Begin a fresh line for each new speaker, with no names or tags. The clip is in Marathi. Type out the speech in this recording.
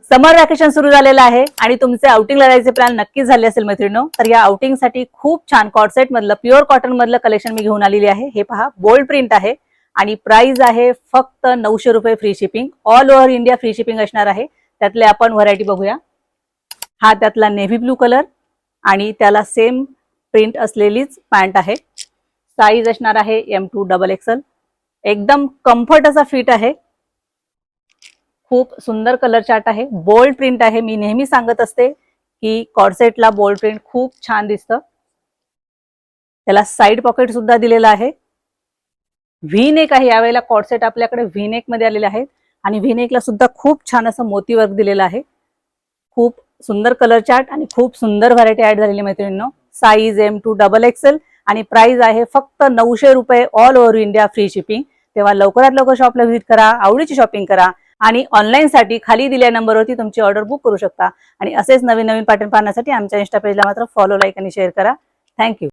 समर वॅकेशन सुरू झालेलं आहे आणि तुमचे आउटिंगला जायचे प्लॅन नक्कीच झाले असेल मैत्रिणींनो. तर या आउटिंगसाठी खूप छान कॉर्सेट मधलं प्युअर कॉटन मधलं कलेक्शन मी घेऊन आलेली आहे. हे पहा, बोल्ड प्रिंट आहे आणि प्राइस आहे फक्त 900 रुपये free shipping. All over India free shipping असणार आहे. त्यातले आपण व्हरायटी बघूया. हा त्यातला नेव्ही ब्लू कलर आणि त्याला सेम प्रिंट असलेलीच पॅन्ट आहे. साईज असणार आहे M2XXL. एकदम कम्फर्ट असा फिट आहे. खूप सुंदर कलर चार्ट आहे. बोल्ड प्रिंट आहे. मी नेहमी सांगत असते की कॉर्सेटला बोल्ड प्रिंट खूप छान दिसतं. त्याला साइड पॉकेट सुद्धा दिलेला आहे. व्ही नेक आहे. यावेळेला कॉर्सेट आपल्याकडे व्ही नेक मध्ये आलेले आहेत आणि व्ही नेकला सुद्धा खूप छान असं मोती वर्क दिलेलं आहे. खूप सुंदर कलर चार्ट आणि खूप सुंदर व्हरायटी ऍड झालेली मैत्रिणींनो. साईज M2XXL आणि प्राइस आहे फक्त 900 रुपये. All over India free shipping. तेव्हा लवकरात लवकर शॉपला व्हिजिट करा, आवडीची शॉपिंग करा आणि ऑनलाईन साठी खाली दिलेल्या नंबरवरती तुमची ऑर्डर बुक करू शकता. आणि असेच नवीन नवीन पॅटर्न पाहण्यासाठी आमच्या इन्स्टा पेजला मात्र फॉलो, लाईक आणि शेअर करा. थँक्यू.